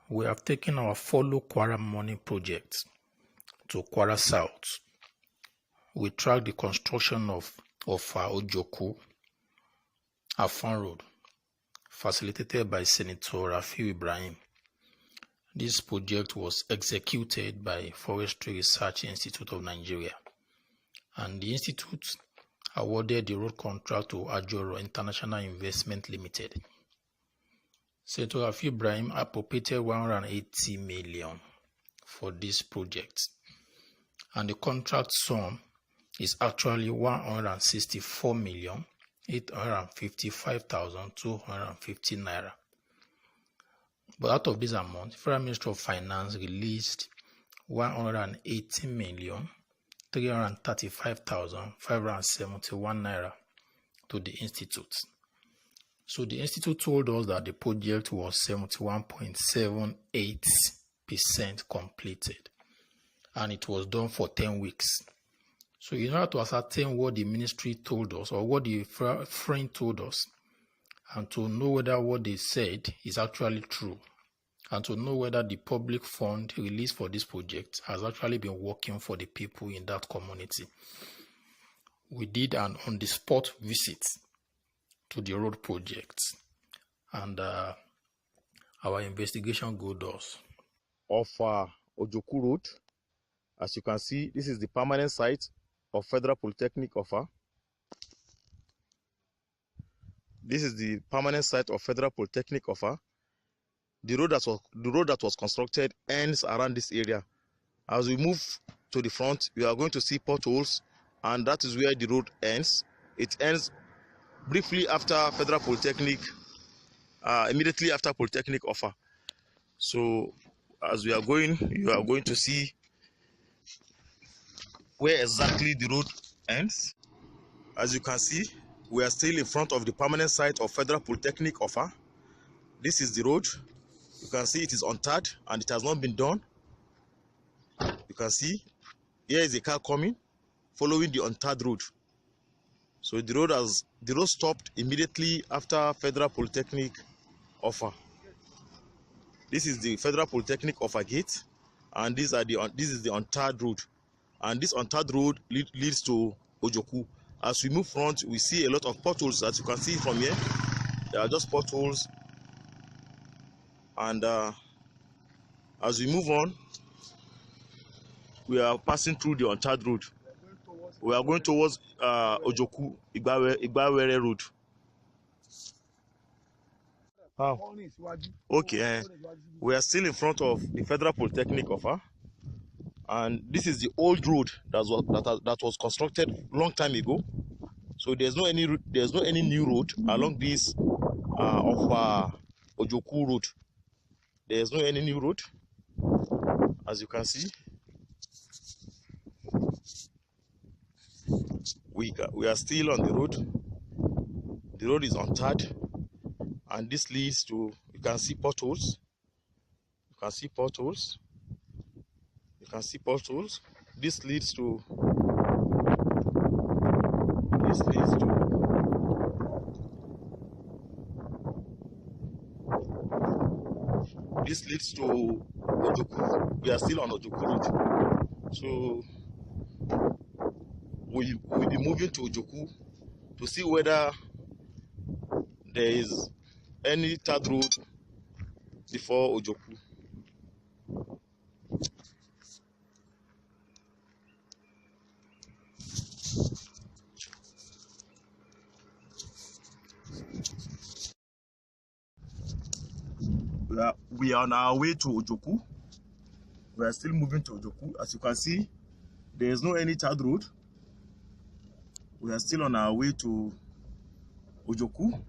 We have taken our Follow Kwara Money project to Kwara South. We tracked the construction of Offa Ojoku, Afon Road, facilitated by Senator Rafiu Ibrahim. This project was executed by Forestry Research Institute of Nigeria, and the institute awarded the road contract to Ajoro International Investment Limited. Senator Rafiu Ibrahim appropriated 180 million for this project, and the contract sum is actually 164,855,250 naira. But out of this amount, the Federal Ministry of Finance released 118,335,571 naira to the institute. So the institute told us that the project was 71.78% completed, and it was done for 10 weeks. So in order to ascertain what the ministry told us or what the friend told us, and to know whether what they said is actually true, and to know whether the public fund released for this project has actually been working for the people in that community, we did an on-the-spot visit to the road project, and our investigation go thus. Of Ojoku Road. As you can see, this is the permanent site of Federal Polytechnic Offa. This is the permanent site of Federal Polytechnic Offa. The road that was constructed ends around this area. As we move to the front, we are going to see potholes, and that is where the road ends. It ends briefly after Federal Polytechnic, immediately after Polytechnic Offa. So as we are going, you are going to see where exactly the road ends. As you can see, we are still in front of the permanent site of Federal Polytechnic Offa. This is the road. You can see it is untarred and it has not been done. You can see here is a car coming, following the untarred road. So the road stopped immediately after Federal Polytechnic Offa. This is the Federal Polytechnic Offa gate, and this is the untarred road. And this untarred road leads to Ojoku. As we move front, we see a lot of potholes. As you can see from here, there are just potholes. And as we move on, we are passing through the untarred road. We are going towards Ojoku, Igbawere Road. Okay, we are still in front of the Federal Polytechnic Offa, and this is the old road that was constructed long time ago. So there's no any new road along this Ojoku Road. There's no any new road, as you can see. We are still on the road. The road is untarred, and this leads to, you can see potholes. You can see potholes. You can see potholes. This leads to Ojoku. We are still on Ojoku Road. So we'll be moving to Ojoku to see whether there is any third road before Ojoku. We are on our way to Ojoku. We are still moving to Ojoku. As you can see, there is no any third road. We are still on our way to Ojoku.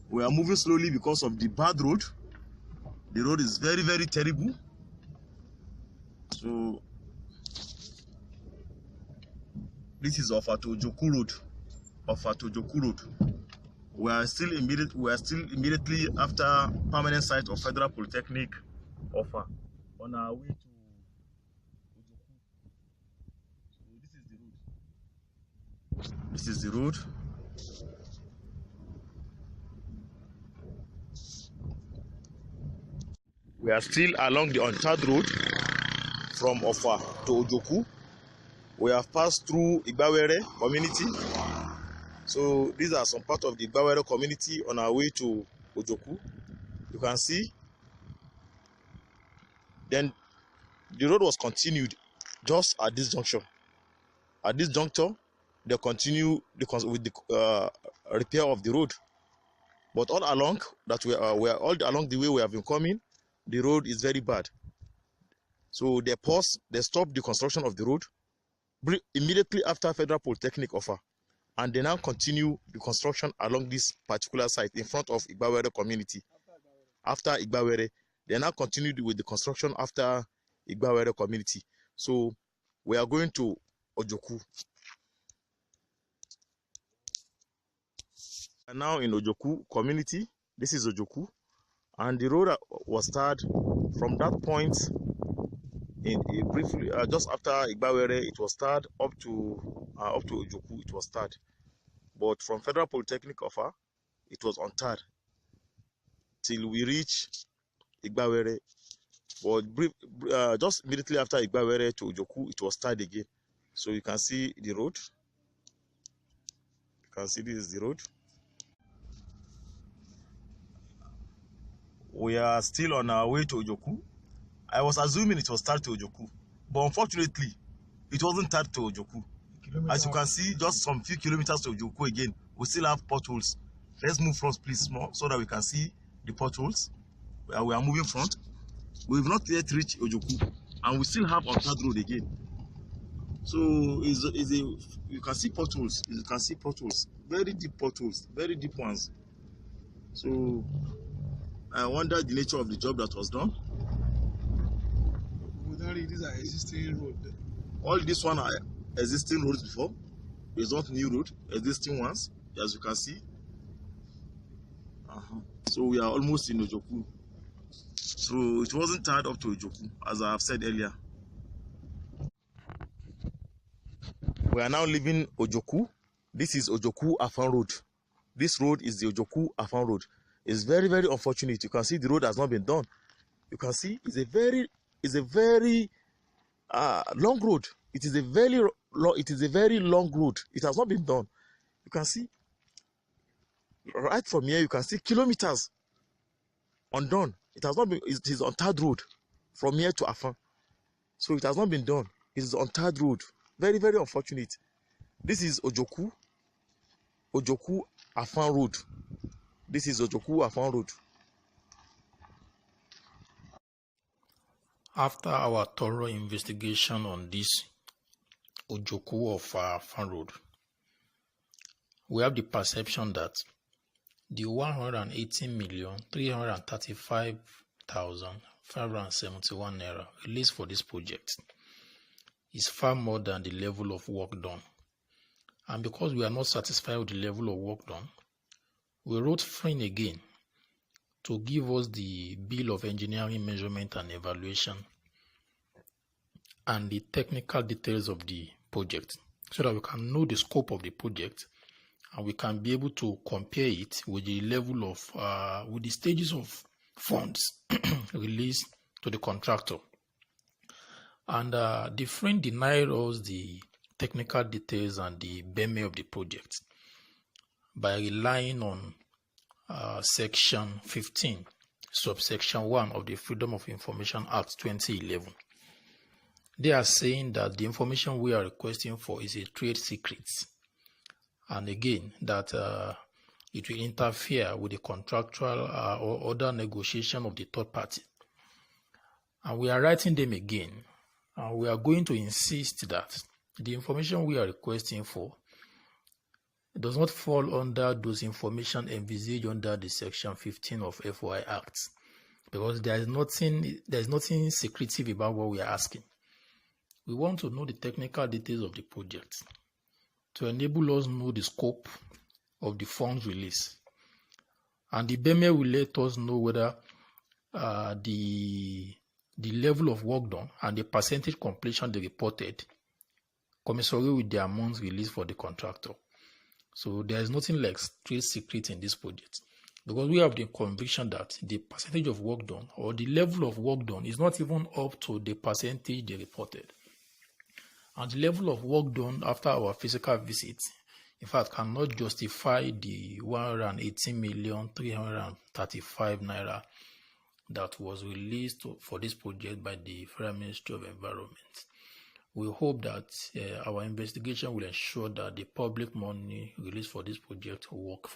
We are moving slowly because of the bad road. The road is very, very terrible. So this is Offa to Ojoku Road. Offa to Ojoku Road. We are still immediately after permanent site of Federal Polytechnic Offa, on our way to Ojoku. So this is the road. We are still along the untarred road from Offa to Ojoku. We have passed through Igbawere community. So these are some part of the Igbawere community on our way to Ojoku. You can see. Then the road was continued just at this junction. At this juncture, they continue with the repair of the road. But all along that we are all along the way we have been coming, the road is very bad. So they stopped the construction of the road immediately after Federal Polytechnic Offa, and they now continue the construction along this particular site in front of Igbawere community. After Igbawere, they now continued with the construction after Igbawere community. So we are going to Ojoku. And now in Ojoku community, this is Ojoku, and the road was started from that point briefly just after Igbawere. It was started up to Ojoku. It was started, but from Federal Polytechnic Offa, it was untarred till we reach Igbawere. But just immediately after Igbawere to Ojoku, it was started again. So you can see the road. You can see this is the road. We are still on our way to Ojoku. I was assuming it was started to Ojoku, but unfortunately, it wasn't started to Ojoku. As you can see, just some few kilometers to Ojoku again, we still have potholes. Let's move front, please, more, so that we can see the potholes. We are moving front. We've not yet reached Ojoku, and we still have untarred road again. So you can see potholes. You can see potholes, very deep potholes, very deep ones. So I wonder the nature of the job that was done. These are existing roads. All this one are existing roads before. It's not new road, existing ones, as you can see. So we are almost in Ojoku. So it wasn't tied up to Ojoku, as I have said earlier. We are now leaving Ojoku. This is Ojoku Afon Road. This road is the Ojoku Afon Road. It's very, very unfortunate. You can see the road has not been done. You can see it's a very long road. It is a very long road. It has not been done. You can see right from here. You can see kilometers undone. It has not been. It is untarred road from here to Afon. So it has not been done. It is untarred road. Very, very unfortunate. This is Ojoku Afon Road. This is Ojoku Afon Road. After our thorough investigation on this Ojoku of Afon Road, we have the perception that the 118,335,571 naira released for this project is far more than the level of work done. And because we are not satisfied with the level of work done, we wrote Fin again to give us the bill of engineering measurement and evaluation and the technical details of the project, so that we can know the scope of the project and we can be able to compare it with the level of with the stages of funds released to the contractor. And the friend denied us the technical details and the BEME of the project by relying on Section 15, subsection 1 of the Freedom of Information Act 2011. They are saying that the information we are requesting for is a trade secret, and again that it will interfere with the contractual or other negotiation of the third party. And we are writing them again, and we are going to insist that the information we are requesting for does not fall under those information envisaged under the Section 15 of FOI Act, because there is nothing secretive about what we are asking. We want to know the technical details of the project to enable us know the scope of the funds release, and the BEME will let us know whether the level of work done and the percentage completion they reported commensurate with the amounts released for the contractor. So there is nothing like trade secret in this project. because we have the conviction that the percentage of work done or the level of work done is not even up to the percentage they reported. And the level of work done after our physical visit, in fact, cannot justify the 118,335 naira that was released for this project by the Federal Ministry of Environment. We hope that our investigation will ensure that the public money released for this project will work.